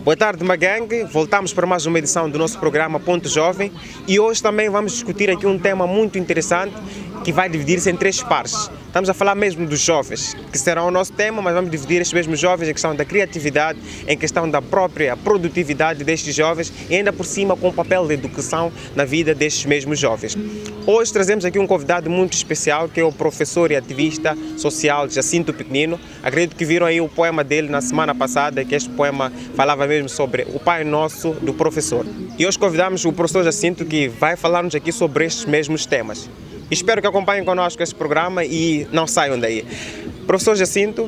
Boa tarde, Magangue. Voltamos para mais uma edição do nosso programa Ponto Jovem e hoje também vamos discutir aqui um tema muito interessante que vai dividir-se em três partes. Estamos a falar mesmo dos jovens, que será o nosso tema, mas vamos dividir estes mesmos jovens em questão da criatividade, em questão da própria produtividade destes jovens e ainda por cima com o papel da educação na vida destes mesmos jovens. Hoje trazemos aqui um convidado muito especial, que é o professor e ativista social Jacinto Pequenino. Acredito que viram aí o poema dele na semana passada, que este poema falava mesmo sobre o Pai Nosso do professor. E hoje convidamos o professor Jacinto, que vai falar-nos aqui sobre estes mesmos temas. Espero que acompanhem connosco este programa e não saiam daí. Professor Jacinto,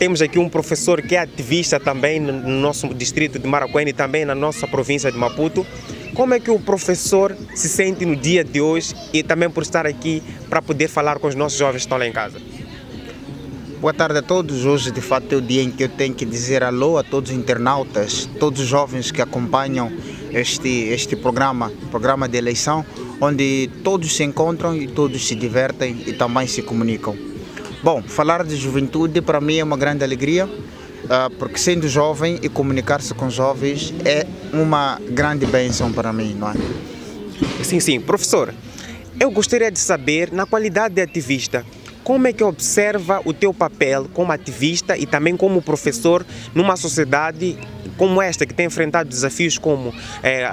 temos aqui um professor que é ativista também no nosso distrito de Maracuene e também na nossa província de Maputo. Como é que o professor se sente no dia de hoje e também por estar aqui para poder falar com os nossos jovens que estão lá em casa? Boa tarde a todos. Hoje, de fato, é o dia em que eu tenho que dizer alô a todos os internautas, todos os jovens que acompanham este programa de eleição, onde todos se encontram e todos se divertem e também se comunicam. Bom, falar de juventude para mim é uma grande alegria, porque sendo jovem e comunicar-se com jovens é uma grande bênção para mim, não é? Sim. Professor, eu gostaria de saber, na qualidade de ativista, como é que observa o teu papel como ativista e também como professor numa sociedade como esta, que tem enfrentado desafios como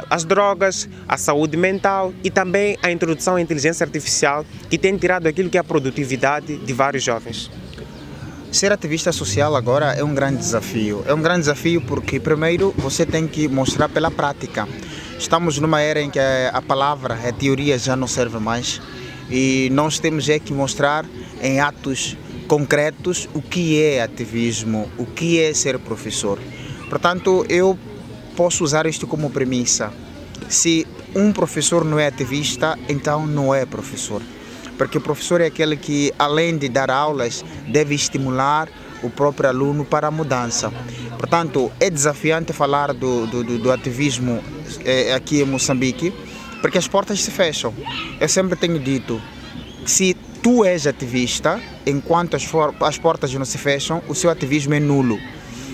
as drogas, a saúde mental e também a introdução à inteligência artificial, que tem tirado aquilo que é a produtividade de vários jovens? Ser ativista social agora é um grande desafio. É um grande desafio porque, primeiro, você tem que mostrar pela prática. Estamos numa era em que a palavra, a teoria já não serve mais e nós temos que mostrar em atos concretos o que é ativismo, o que é ser professor. Portanto, eu posso usar isto como premissa. Se um professor não é ativista, então não é professor. Porque o professor é aquele que, além de dar aulas, deve estimular o próprio aluno para a mudança. Portanto, é desafiante falar do ativismo aqui em Moçambique, porque as portas se fecham. Eu sempre tenho dito, se tu és ativista, enquanto as portas não se fecham, o seu ativismo é nulo.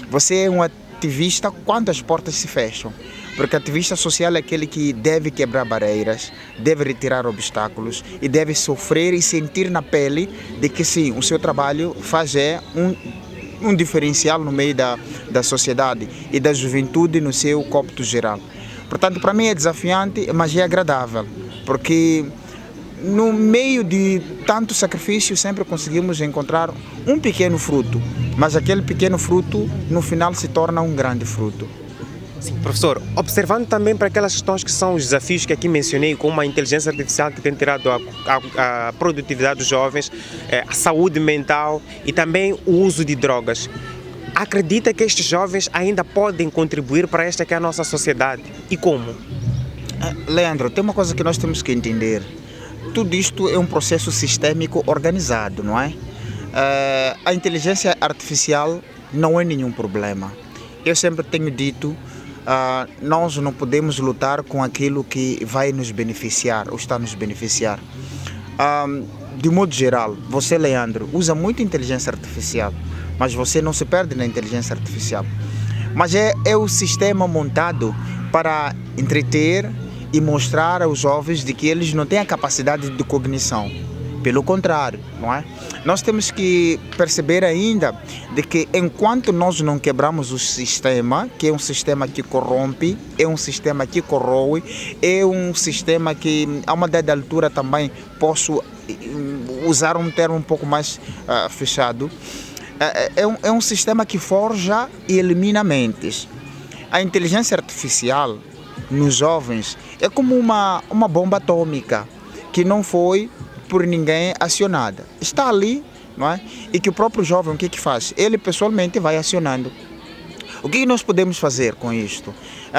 Você é um ativista quando as portas se fecham. Porque ativista social é aquele que deve quebrar barreiras, deve retirar obstáculos e deve sofrer e sentir na pele de que sim, o seu trabalho faz um diferencial no meio da sociedade e da juventude no seu cômputo geral. Portanto, para mim é desafiante, mas é agradável, porque no meio de tanto sacrifício sempre conseguimos encontrar um pequeno fruto, mas aquele pequeno fruto no final se torna um grande fruto. Sim, professor, observando também para aquelas questões que são os desafios que aqui mencionei, como a inteligência artificial que tem tirado a produtividade dos jovens, a saúde mental e também o uso de drogas, acredita que estes jovens ainda podem contribuir para esta que é a nossa sociedade? E como? Leandro, tem uma coisa que nós temos que entender. Tudo isto é um processo sistêmico organizado, não é? A inteligência artificial não é nenhum problema. Eu sempre tenho dito, nós não podemos lutar com aquilo que vai nos beneficiar ou está a nos beneficiar. De modo geral, você, Leandro, usa muito inteligência artificial, mas você não se perde na inteligência artificial. Mas é o sistema montado para entreter e mostrar aos jovens de que eles não têm a capacidade de cognição. Pelo contrário, não é? Nós temos que perceber ainda de que enquanto nós não quebramos o sistema, que é um sistema que corrompe, é um sistema que corroe, é um sistema que a uma dada altura também posso usar um termo um pouco mais fechado, é um sistema que forja e elimina mentes. A inteligência artificial nos jovens é como uma bomba atômica que não foi por ninguém acionada. Está ali, não é? E que o próprio jovem, o que faz? Ele pessoalmente vai acionando. O que nós podemos fazer com isto?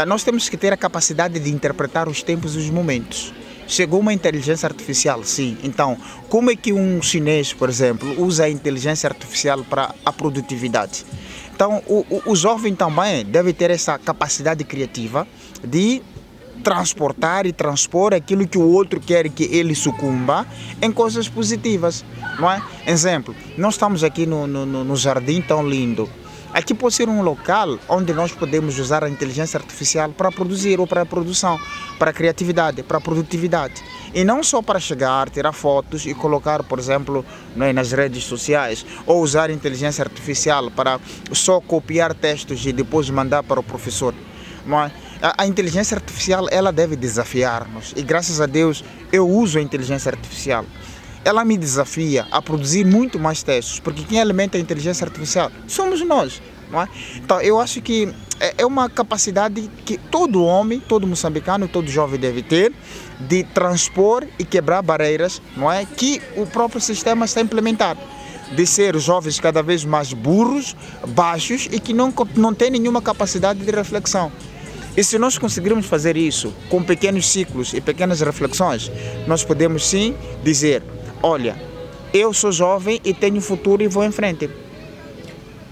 Nós temos que ter a capacidade de interpretar os tempos e os momentos. Chegou uma inteligência artificial, sim. Então, como é que um chinês, por exemplo, usa a inteligência artificial para a produtividade? Então, o jovem também deve ter essa capacidade criativa de transportar e transpor aquilo que o outro quer que ele sucumba em coisas positivas, não é? Exemplo, nós estamos aqui no jardim tão lindo. Aqui pode ser um local onde nós podemos usar a inteligência artificial para produzir ou para a produção, para a criatividade, para a produtividade. E não só para chegar, tirar fotos e colocar, por exemplo, nas redes sociais, ou usar a inteligência artificial para só copiar textos e depois mandar para o professor. Mas a inteligência artificial, ela deve desafiar-nos, e graças a Deus eu uso a inteligência artificial. Ela me desafia a produzir muito mais textos, porque quem alimenta a inteligência artificial somos nós. Não é? Então eu acho que é uma capacidade que todo homem, todo moçambicano, todo jovem deve ter, de transpor e quebrar barreiras, não é? Que o próprio sistema está a implementar. De ser jovens cada vez mais burros, baixos e que não têm nenhuma capacidade de reflexão. E se nós conseguirmos fazer isso com pequenos ciclos e pequenas reflexões, nós podemos sim dizer: olha, eu sou jovem e tenho futuro e vou em frente.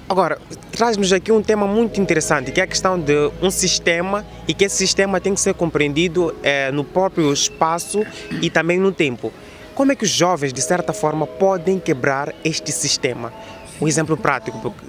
Agora, traz-nos aqui um tema muito interessante, que é a questão de um sistema, e que esse sistema tem que ser compreendido no próprio espaço e também no tempo. Como é que os jovens, de certa forma, podem quebrar este sistema? Um exemplo prático, porque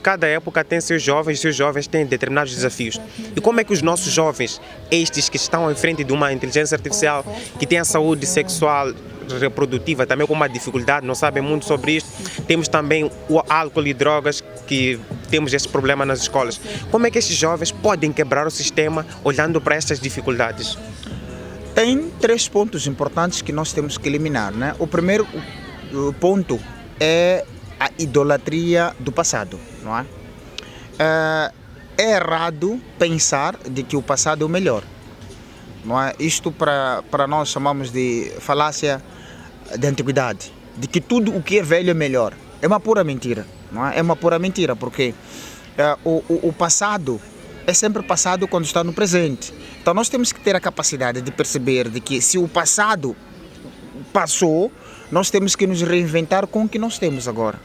cada época tem seus jovens têm determinados desafios. E como é que os nossos jovens, estes que estão em frente de uma inteligência artificial, que tem a saúde sexual reprodutiva também com uma dificuldade, não sabem muito sobre isto. Temos também o álcool e drogas, que temos esse problema nas escolas. Como é que estes jovens podem quebrar o sistema olhando para estas dificuldades? Tem 3 pontos importantes que nós temos que eliminar, né? O primeiro ponto é a idolatria do passado, não é? É errado pensar de que o passado é o melhor, não é? Isto para nós chamamos de falácia de antiguidade, de que tudo o que é velho é melhor. É uma pura mentira, não é? É uma pura mentira, porque o passado é sempre passado quando está no presente. Então nós temos que ter a capacidade de perceber de que se o passado passou, nós temos que nos reinventar com o que nós temos agora.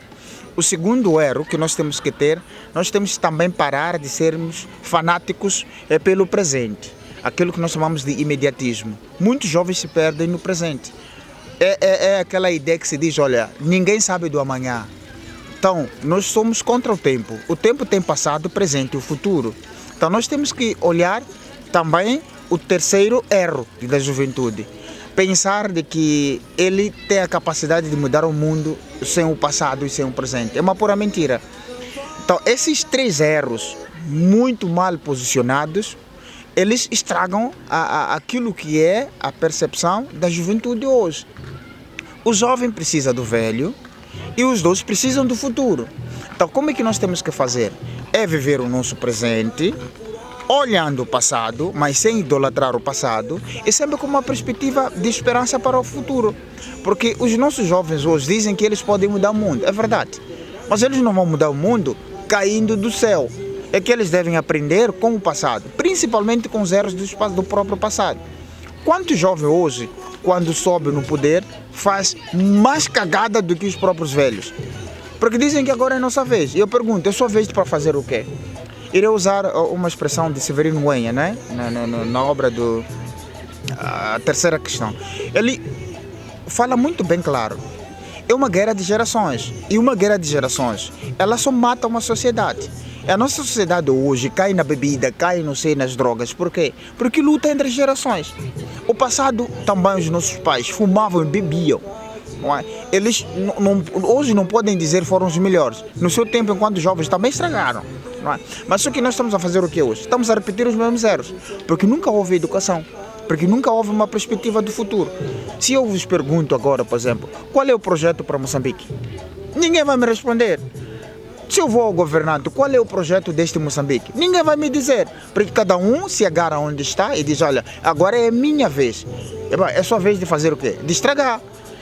O segundo erro que nós temos que ter, nós temos que também parar de sermos fanáticos pelo presente. Aquilo que nós chamamos de imediatismo. Muitos jovens se perdem no presente. É aquela ideia que se diz, olha, ninguém sabe do amanhã. Então, nós somos contra o tempo. O tempo tem passado, presente e o futuro. Então, nós temos que olhar também o terceiro erro da juventude. Pensar de que ele tem a capacidade de mudar o mundo sem o passado e sem o presente. É uma pura mentira. Então, esses 3 erros, muito mal posicionados, eles estragam aquilo que é a percepção da juventude hoje. O jovem precisa do velho e os dois precisam do futuro. Então, como é que nós temos que fazer? É viver o nosso presente, olhando o passado, mas sem idolatrar o passado, e sempre com uma perspectiva de esperança para o futuro. Porque os nossos jovens hoje dizem que eles podem mudar o mundo, é verdade. Mas eles não vão mudar o mundo caindo do céu. É que eles devem aprender com o passado, principalmente com os erros do próprio passado. Quantos jovens hoje, quando sobe no poder, faz mais cagada do que os próprios velhos? Porque dizem que agora é nossa vez. E eu pergunto, é sua vez para fazer o quê? Irei usar uma expressão de Severino Wenha, né? na obra do A Terceira Questão. Ele fala muito bem claro. É uma guerra de gerações. E uma guerra de gerações, ela só mata uma sociedade. A nossa sociedade hoje cai na bebida, cai, não sei, nas drogas. Por quê? Porque luta entre gerações. O passado também os nossos pais fumavam e bebiam. Não é? Eles hoje não podem dizer que foram os melhores. No seu tempo, enquanto jovens, também estragaram. Não é? Mas só que nós estamos a fazer o que hoje? Estamos a repetir os mesmos erros. Porque nunca houve educação. Porque nunca houve uma perspectiva do futuro. Se eu vos pergunto agora, por exemplo, qual é o projeto para Moçambique? Ninguém vai me responder. Se eu vou ao governante, qual é o projeto deste Moçambique? Ninguém vai me dizer, porque cada um se agarra onde está e diz, olha, agora é minha vez. É sua vez de fazer o quê? De estragar.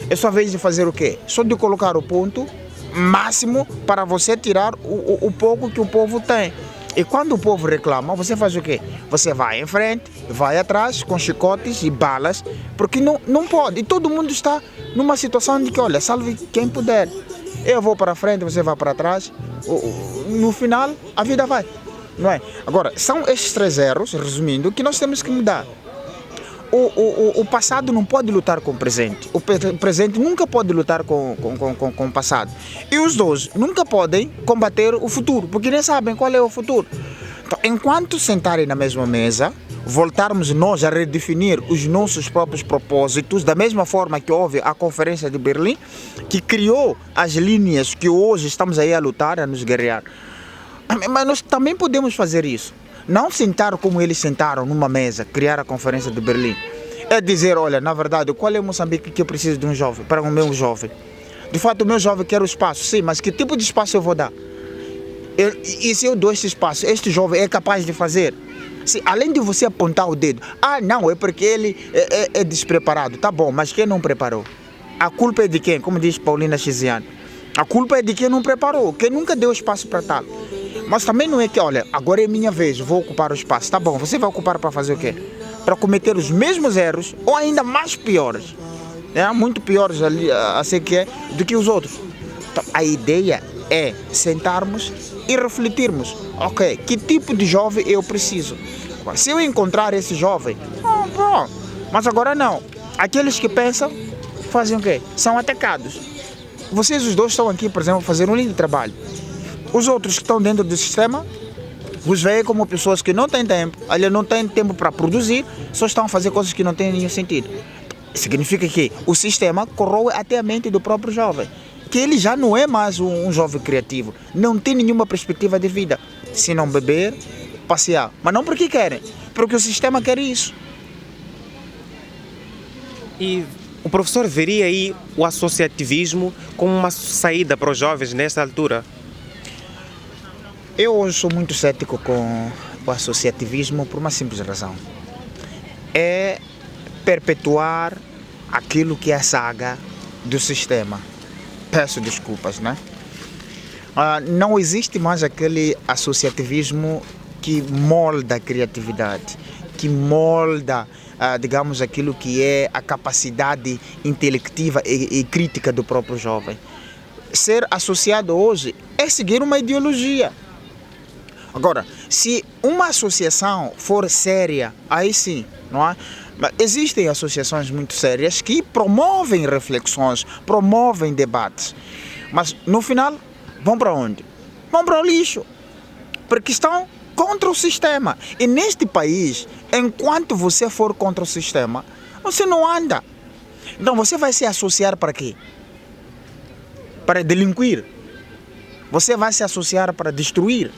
É sua vez de fazer o quê? Só de colocar o ponto máximo para você tirar o pouco que o povo tem. E quando o povo reclama, você faz o quê? Você vai em frente, vai atrás com chicotes e balas, porque não pode. E todo mundo está numa situação de que, olha, salve quem puder. Eu vou para frente, você vai para trás. No final, a vida vai. Não é? Agora, são estes 3 erros, resumindo, que nós temos que mudar. o passado não pode lutar com o presente. O presente nunca pode lutar com o passado. E os dois nunca podem combater o futuro, porque nem sabem qual é o futuro. Então, enquanto sentarem na mesma mesa, voltarmos nós a redefinir os nossos próprios propósitos, da mesma forma que houve a Conferência de Berlim, que criou as linhas que hoje estamos aí a lutar, a nos guerrear. Mas nós também podemos fazer isso. Não sentar como eles sentaram numa mesa, criar a Conferência de Berlim. É dizer, olha, na verdade, qual é o Moçambique que eu preciso de um jovem, para o meu jovem? De fato, o meu jovem quer o espaço, sim, mas que tipo de espaço eu vou dar? E se eu dou esse espaço, este jovem é capaz de fazer? Se, além de você apontar o dedo, não, é porque ele é despreparado. Tá bom, mas quem não preparou? A culpa é de quem? Como diz Paulina Chiziane. A culpa é de quem não preparou, quem nunca deu espaço para tal. Mas também não é que, olha, agora é minha vez, vou ocupar o espaço. Tá bom, você vai ocupar para fazer o quê? Para cometer os mesmos erros ou ainda mais piores. Muito piores ali, assim que é, do que os outros. Então, a ideia é sentarmos e refletirmos. Ok, que tipo de jovem eu preciso? Se eu encontrar esse jovem, bom, mas agora não. Aqueles que pensam, fazem o quê? São atacados. Vocês os dois estão aqui, por exemplo, a fazer um lindo trabalho. Os outros que estão dentro do sistema, os veem como pessoas que não têm tempo, aliás, não têm tempo para produzir, só estão a fazer coisas que não têm nenhum sentido. Significa que o sistema corroe até a mente do próprio jovem, que ele já não é mais um jovem criativo, não tem nenhuma perspectiva de vida, se não beber, passear. Mas não porque querem, porque o sistema quer isso. E o professor veria aí o associativismo como uma saída para os jovens nesta altura? Eu hoje sou muito cético com o associativismo por uma simples razão. É perpetuar aquilo que é a saga do sistema. Peço desculpas, né? Não existe mais aquele associativismo que molda a criatividade, que molda, digamos, aquilo que é a capacidade intelectiva e crítica do próprio jovem. Ser associado hoje é seguir uma ideologia. Agora, se uma associação for séria, aí sim, não é? Mas existem associações muito sérias que promovem reflexões, promovem debates, mas no final vão para onde? Vão para o lixo, porque estão contra o sistema. E neste país, enquanto você for contra o sistema, você não anda. Então você vai se associar para quê? Para delinquir? Você vai se associar para destruir?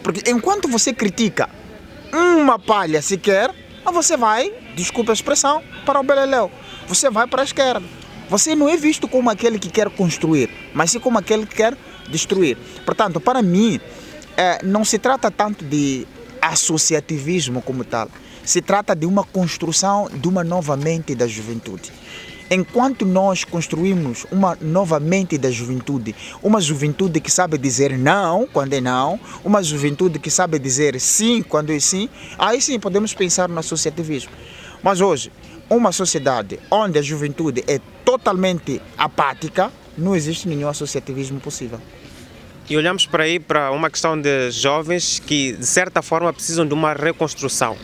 Porque enquanto você critica uma palha sequer, você vai, desculpa a expressão, para o beleléu. Você vai para a esquerda. Você não é visto como aquele que quer construir, mas sim como aquele que quer destruir. Portanto, para mim, não se trata tanto de associativismo como tal. Se trata de uma construção de uma nova mente da juventude. Enquanto nós construímos uma nova mente da juventude, uma juventude que sabe dizer não quando é não, uma juventude que sabe dizer sim quando é sim, aí sim podemos pensar no associativismo. Mas hoje, uma sociedade onde a juventude é totalmente apática, não existe nenhum associativismo possível. E olhamos para aí para uma questão de jovens que, de certa forma, precisam de uma reconstrução.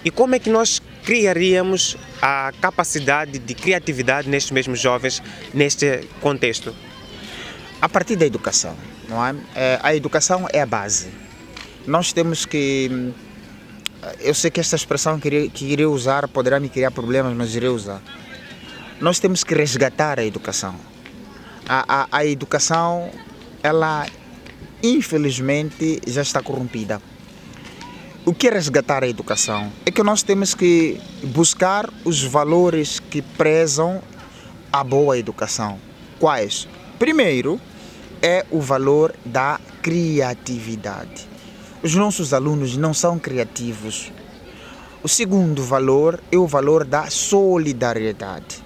E como é que nós criaríamos a capacidade de criatividade nestes mesmos jovens, neste contexto? A partir da educação, não é? A educação é a base. Nós temos que... Eu sei que esta expressão que irei usar poderá me criar problemas, mas irei usar. Nós temos que resgatar a educação. A educação, ela, infelizmente, já está corrompida. O que é resgatar a educação? É que nós temos que buscar os valores que prezam a boa educação. Quais? Primeiro, é o valor da criatividade. Os nossos alunos não são criativos. O segundo valor é o valor da solidariedade.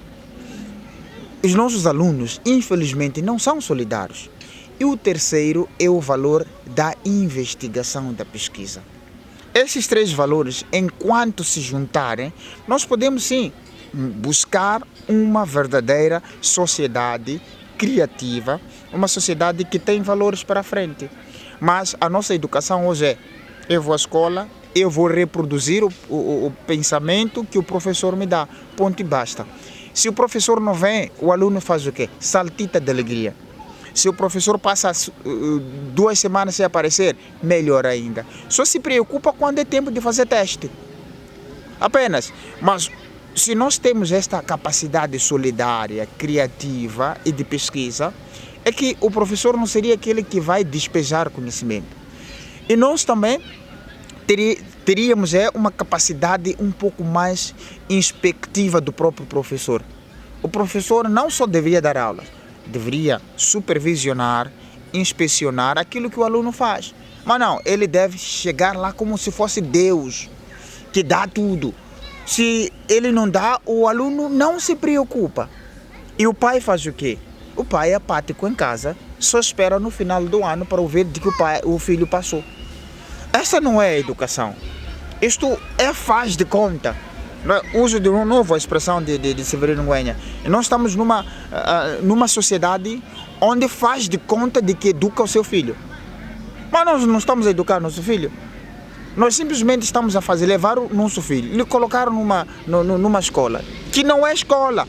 Os nossos alunos, infelizmente, não são solidários. E o terceiro é o valor da investigação, da pesquisa. Esses três valores, enquanto se juntarem, nós podemos sim buscar uma verdadeira sociedade criativa, uma sociedade que tem valores para frente. Mas a nossa educação hoje é: eu vou à escola, eu vou reproduzir o pensamento que o professor me dá. Ponto e basta. Se o professor não vem, o aluno faz o quê? Saltita de alegria. Se o professor passa 2 semanas sem aparecer, melhor ainda. Só se preocupa quando é tempo de fazer teste. Apenas. Mas se nós temos esta capacidade solidária, criativa e de pesquisa, é que o professor não seria aquele que vai despejar conhecimento. E nós também teríamos uma capacidade um pouco mais inspectiva do próprio professor. O professor não só deveria dar aulas, deveria supervisionar, inspecionar aquilo que o aluno faz. Mas não, ele deve chegar lá como se fosse Deus, que dá tudo. Se ele não dá, o aluno não se preocupa. E o pai faz o quê? O pai é apático em casa, só espera no final do ano para ver de que o filho passou. Essa não é a educação. Isto é faz de conta. Uso de uma nova expressão de Severino Nguenha. Nós estamos numa sociedade onde faz de conta de que educa o seu filho. Mas nós não estamos a educar o nosso filho. Nós simplesmente estamos a levar o nosso filho, lhe colocar numa escola, que não é escola.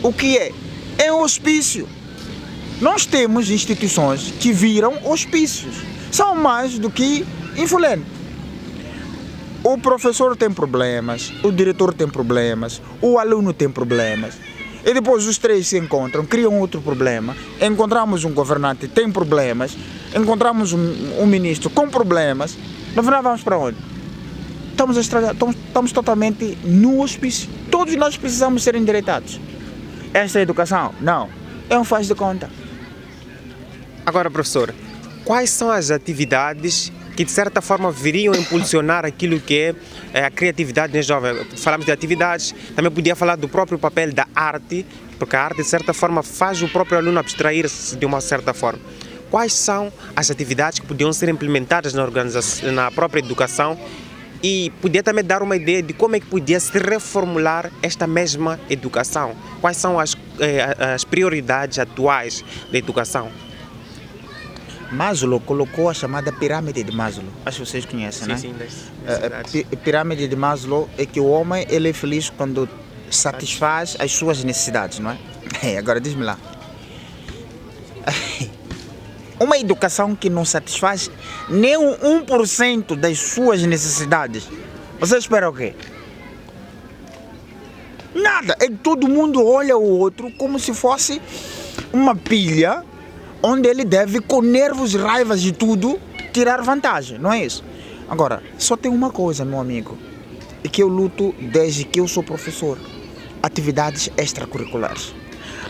O que é? É um hospício. Nós temos instituições que viram hospícios. São mais do que influentes. O professor tem problemas, o diretor tem problemas, o aluno tem problemas. E depois os três se encontram, criam outro problema. Encontramos um governante, tem problemas. Encontramos um ministro com problemas. No final vamos para onde? Estamos totalmente no hospício. Todos nós precisamos ser endireitados. Esta é a educação? Não. É um faz de conta. Agora, professor, quais são as atividades que de certa forma viriam impulsionar aquilo que é a criatividade dos jovens? Falamos de atividades, também podia falar do próprio papel da arte, porque a arte de certa forma faz o próprio aluno abstrair-se de uma certa forma. Quais são as atividades que podiam ser implementadas na própria educação e podia também dar uma ideia de como é que podia se reformular esta mesma educação? Quais são as prioridades atuais da educação? Maslow colocou a chamada pirâmide de Maslow. Acho que vocês conhecem, né? Sim, A pirâmide de Maslow é que o homem ele é feliz quando satisfaz as suas necessidades, não é? Agora diz-me lá. Uma educação que não satisfaz nem 1% das suas necessidades, você espera o quê? Nada. É que todo mundo olha o outro como se fosse uma pilha onde ele deve, com nervos, raivas e tudo, tirar vantagem, não é isso? Agora, só tem uma coisa, meu amigo, é que eu luto desde que eu sou professor: atividades extracurriculares.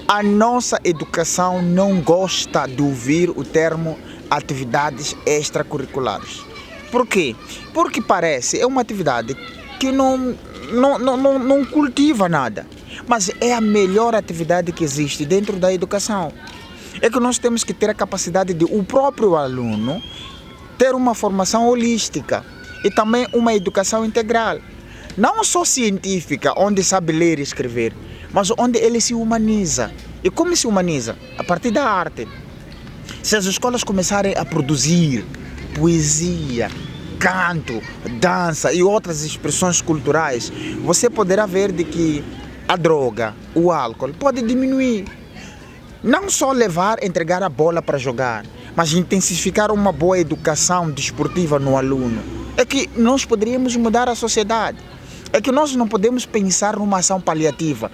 A nossa educação não gosta de ouvir o termo atividades extracurriculares. Por quê? Porque parece, é uma atividade que não cultiva nada, mas é a melhor atividade que existe dentro da educação. É que nós temos que ter a capacidade de o próprio aluno ter uma formação holística e também uma educação integral. Não só científica, onde sabe ler e escrever, mas onde ele se humaniza. E como se humaniza? A partir da arte. Se as escolas começarem a produzir poesia, canto, dança e outras expressões culturais, você poderá ver de que a droga, o álcool pode diminuir. Não só entregar a bola para jogar, mas intensificar uma boa educação desportiva no aluno. É que nós poderíamos mudar a sociedade. É que nós não podemos pensar numa ação paliativa.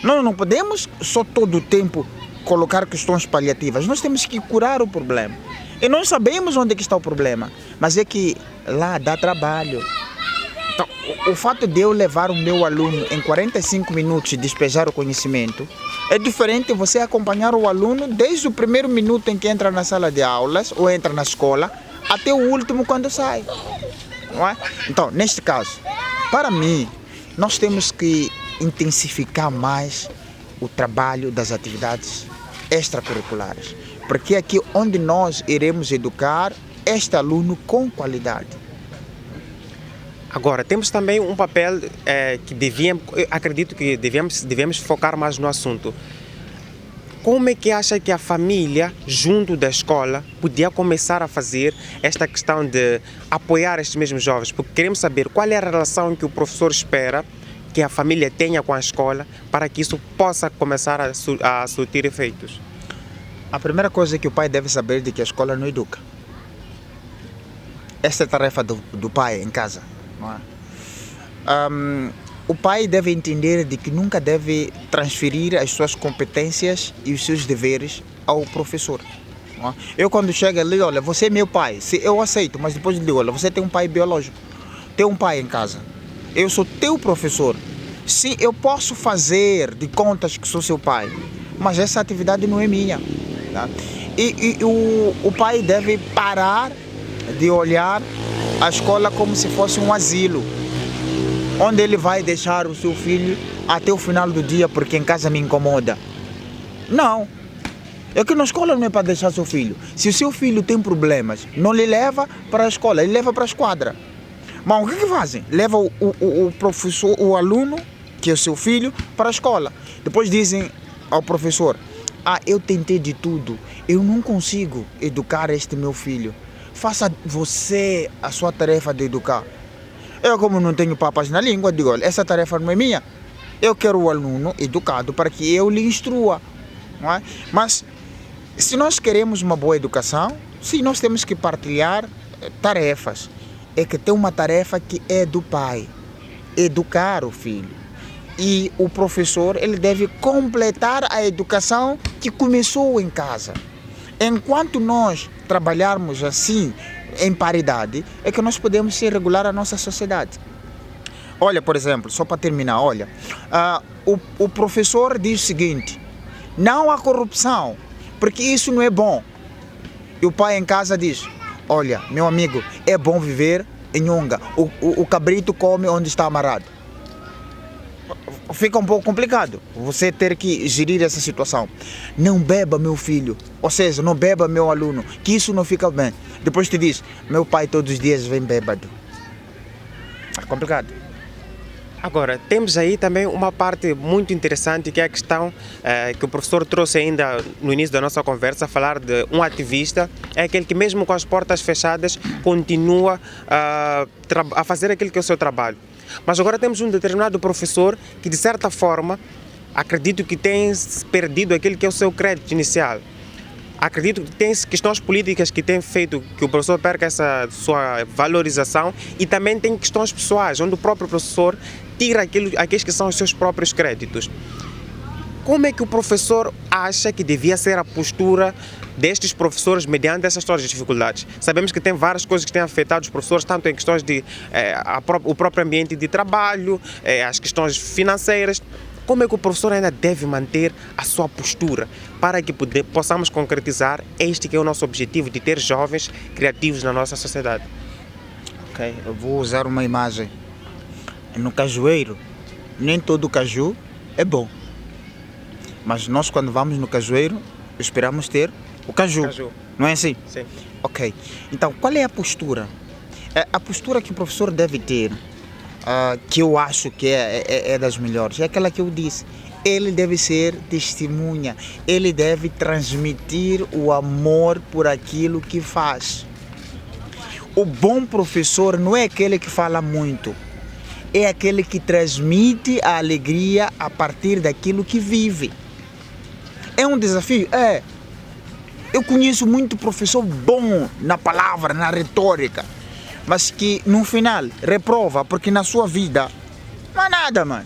Nós não podemos só todo o tempo colocar questões paliativas. Nós temos que curar o problema. E nós sabemos onde é que está o problema, mas é que lá dá trabalho. Então, o fato de eu levar o meu aluno em 45 minutos e despejar o conhecimento é diferente de você acompanhar o aluno desde o primeiro minuto em que entra na sala de aulas ou entra na escola até o último quando sai. Não é? Então, neste caso, para mim, nós temos que intensificar mais o trabalho das atividades extracurriculares, porque é aqui onde nós iremos educar este aluno com qualidade. Agora, temos também um papel que acredito que devemos focar mais no assunto. Como é que acha que a família, junto da escola, podia começar a fazer esta questão de apoiar estes mesmos jovens? Porque queremos saber qual é a relação que o professor espera que a família tenha com a escola para que isso possa começar a surtir efeitos. A primeira coisa que o pai deve saber é que a escola não educa. Esta é a tarefa do pai em casa. Não é? O pai deve entender de que nunca deve transferir as suas competências e os seus deveres ao professor. Não é? Eu quando chego ali, olha, você é meu pai, eu aceito, mas depois eu digo, olha, você tem um pai biológico, tem um pai em casa, eu sou teu professor. Sim, eu posso fazer de contas que sou seu pai, mas essa atividade não é minha. Tá? E o pai deve parar de olhar a escola como se fosse um asilo, onde ele vai deixar o seu filho até o final do dia porque em casa me incomoda. Não. É que na escola não é para deixar seu filho. Se o seu filho tem problemas, não lhe leva para a escola, ele leva para a esquadra. Mas o que fazem? Leva o professor, o aluno, que é o seu filho, para a escola. Depois dizem ao professor, eu tentei de tudo, eu não consigo educar este meu filho. Faça você a sua tarefa de educar. Eu, como não tenho papas na língua, digo, olha, essa tarefa não é minha. Eu quero o aluno educado para que eu lhe instrua. Não é? Mas, se nós queremos uma boa educação, sim, nós temos que partilhar tarefas. É que tem uma tarefa que é do pai, educar o filho. E o professor, ele deve completar a educação que começou em casa. Enquanto nós trabalharmos assim, em paridade, é que nós podemos se regular a nossa sociedade. Olha, por exemplo, só para terminar, olha, o professor diz o seguinte, não há corrupção, porque isso não é bom. E o pai em casa diz, olha, meu amigo, é bom viver em Nhonga, o cabrito come onde está amarrado. Fica um pouco complicado você ter que gerir essa situação. Não beba, meu filho, ou seja, não beba, meu aluno, que isso não fica bem. Depois te diz, meu pai todos os dias vem bêbado. É complicado. Agora, temos aí também uma parte muito interessante, que é a questão que o professor trouxe ainda no início da nossa conversa, falar de um ativista, é aquele que mesmo com as portas fechadas continua a fazer aquilo que é o seu trabalho. Mas agora temos um determinado professor que, de certa forma, acredito que tem perdido aquilo que é o seu crédito inicial. Acredito que tem questões políticas que têm feito que o professor perca essa sua valorização, e também tem questões pessoais, onde o próprio professor tira aqueles que são os seus próprios créditos. Como é que o professor acha que devia ser a postura destes professores mediante essas todas as dificuldades? Sabemos que tem várias coisas que têm afetado os professores, tanto em questões de o próprio ambiente de trabalho, as questões financeiras. Como é que o professor ainda deve manter a sua postura para que possamos concretizar este que é o nosso objetivo, de ter jovens criativos na nossa sociedade? Ok, eu vou usar uma imagem. No cajueiro, nem todo caju é bom. Mas nós, quando vamos no cajueiro, esperamos ter o caju. Não é assim? Sim. Ok. Então, qual é a postura? A postura que o professor deve ter, que eu acho que é das melhores, é aquela que eu disse. Ele deve ser testemunha. Ele deve transmitir o amor por aquilo que faz. O bom professor não é aquele que fala muito. É aquele que transmite a alegria a partir daquilo que vive. É um desafio? É. Eu conheço muito professor bom na palavra, na retórica, mas que no final reprova, porque na sua vida não há nada, mano.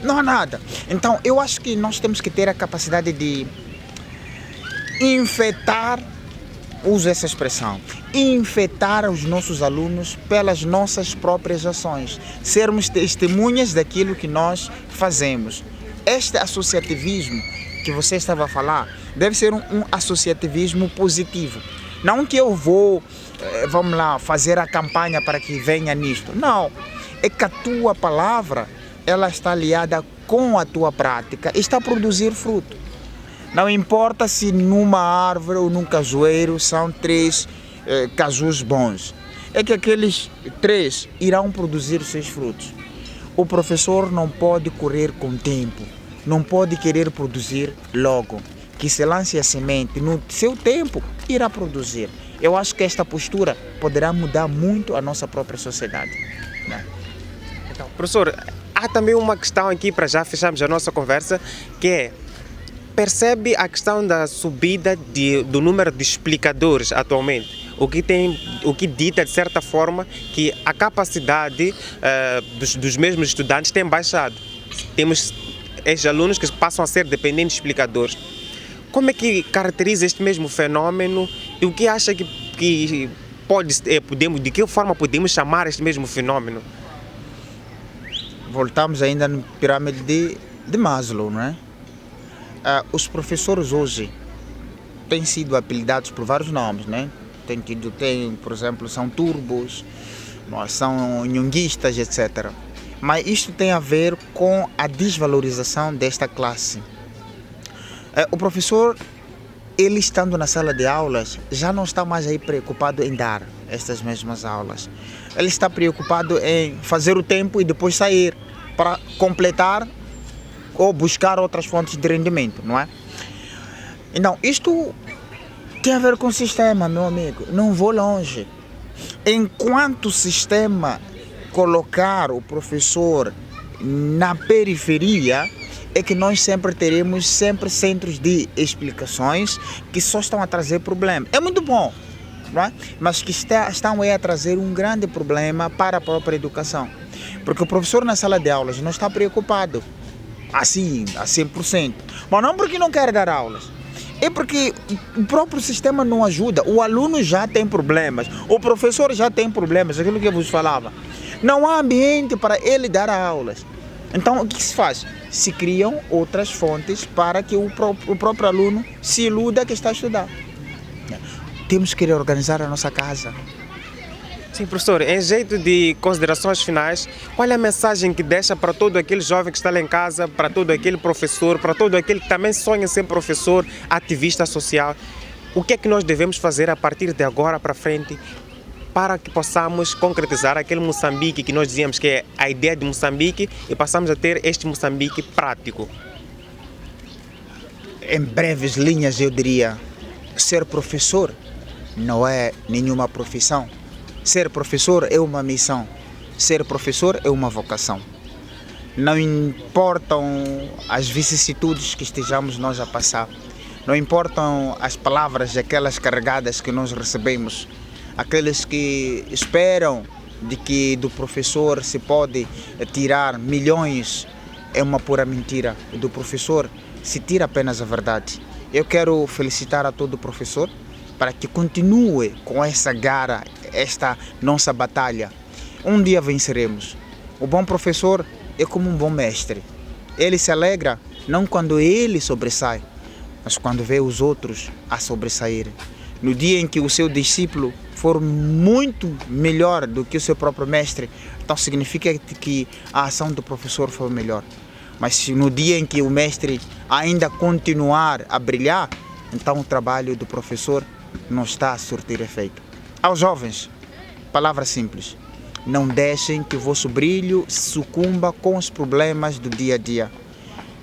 Não há nada. Então eu acho que nós temos que ter a capacidade de infectar, uso essa expressão, infectar os nossos alunos pelas nossas próprias ações, sermos testemunhas daquilo que nós fazemos. Este associativismo que você estava a falar deve ser um associativismo positivo. Não que eu vou, vamos lá, fazer a campanha para que venha nisto. Não, é que a tua palavra, ela está aliada com a tua prática e está a produzir fruto. Não importa se numa árvore ou num cajueiro são 3 cajus bons. É que aqueles 3 irão produzir os seus frutos. O professor não pode correr com o tempo. não pode querer produzir logo. Que se lance a semente, no seu tempo irá produzir. Eu acho que esta postura poderá mudar muito a nossa própria sociedade, né? Então, professor, há também uma questão aqui para já fecharmos a nossa conversa, que é, percebe a questão da subida do número de explicadores atualmente, o que dita de certa forma que a capacidade dos mesmos estudantes tem baixado. Temos estes alunos que passam a ser dependentes de explicadores. Como é que caracteriza este mesmo fenômeno e o que acha que de que forma podemos chamar este mesmo fenômeno? Voltamos ainda na pirâmide de Maslow, não é? Os professores hoje têm sido apelidados por vários nomes, né? Por exemplo, são turbos, são nhonguistas, etc. Mas isto tem a ver com a desvalorização desta classe. O professor, ele estando na sala de aulas, já não está mais aí preocupado em dar estas mesmas aulas. Ele está preocupado em fazer o tempo e depois sair para completar ou buscar outras fontes de rendimento, não é? Então, isto tem a ver com o sistema, meu amigo. Não vou longe. Enquanto o sistema colocar o professor na periferia, é que nós sempre teremos centros de explicações que só estão a trazer problema. É muito bom, não é? Mas que estão aí a trazer um grande problema para a própria educação. Porque o professor na sala de aulas não está preocupado assim, a 100%. Mas não porque não quer dar aulas. É porque o próprio sistema não ajuda. O aluno já tem problemas, o professor já tem problemas, aquilo que eu vos falava. Não há ambiente para ele dar aulas. Então, o que se faz? Se criam outras fontes para que o próprio aluno se iluda que está a estudar. Temos que reorganizar a nossa casa. Sim, professor, em jeito de considerações finais, qual é a mensagem que deixa para todo aquele jovem que está lá em casa, para todo aquele professor, para todo aquele que também sonha ser professor, ativista social? O que é que nós devemos fazer a partir de agora para frente para que possamos concretizar aquele Moçambique que nós dizíamos que é a ideia de Moçambique e passamos a ter este Moçambique prático? Em breves linhas, eu diria, ser professor não é nenhuma profissão. Ser professor é uma missão. Ser professor é uma vocação. Não importam as vicissitudes que estejamos nós a passar. Não importam as palavras, aquelas carregadas que nós recebemos. Aqueles que esperam de que do professor se pode tirar milhões, é uma pura mentira. Do professor se tira apenas a verdade. Eu quero felicitar a todo professor para que continue com essa garra, esta nossa batalha. Um dia venceremos. O bom professor é como um bom mestre. Ele se alegra não quando ele sobressai, mas quando vê os outros a sobressaírem. No dia em que o seu discípulo for muito melhor do que o seu próprio mestre, então significa que a ação do professor foi melhor. Mas se no dia em que o mestre ainda continuar a brilhar, então o trabalho do professor não está a surtir efeito. Aos jovens, palavra simples: não deixem que o vosso brilho sucumba com os problemas do dia a dia.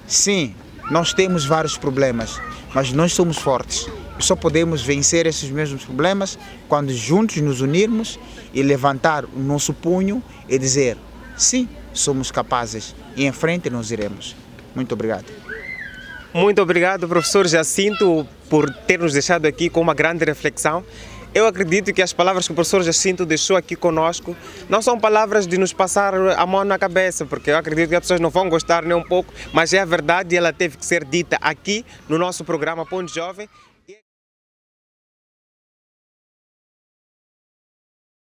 Sim, nós temos vários problemas, mas nós somos fortes. Só podemos vencer esses mesmos problemas quando juntos nos unirmos e levantar o nosso punho e dizer: sim, somos capazes e em frente nós iremos. Muito obrigado. Muito obrigado, professor Jacinto, por ter nos deixado aqui com uma grande reflexão. Eu acredito que as palavras que o professor Jacinto deixou aqui conosco não são palavras de nos passar a mão na cabeça, porque eu acredito que as pessoas não vão gostar nem um pouco, mas é a verdade e ela teve que ser dita aqui no nosso programa Ponto Jovem.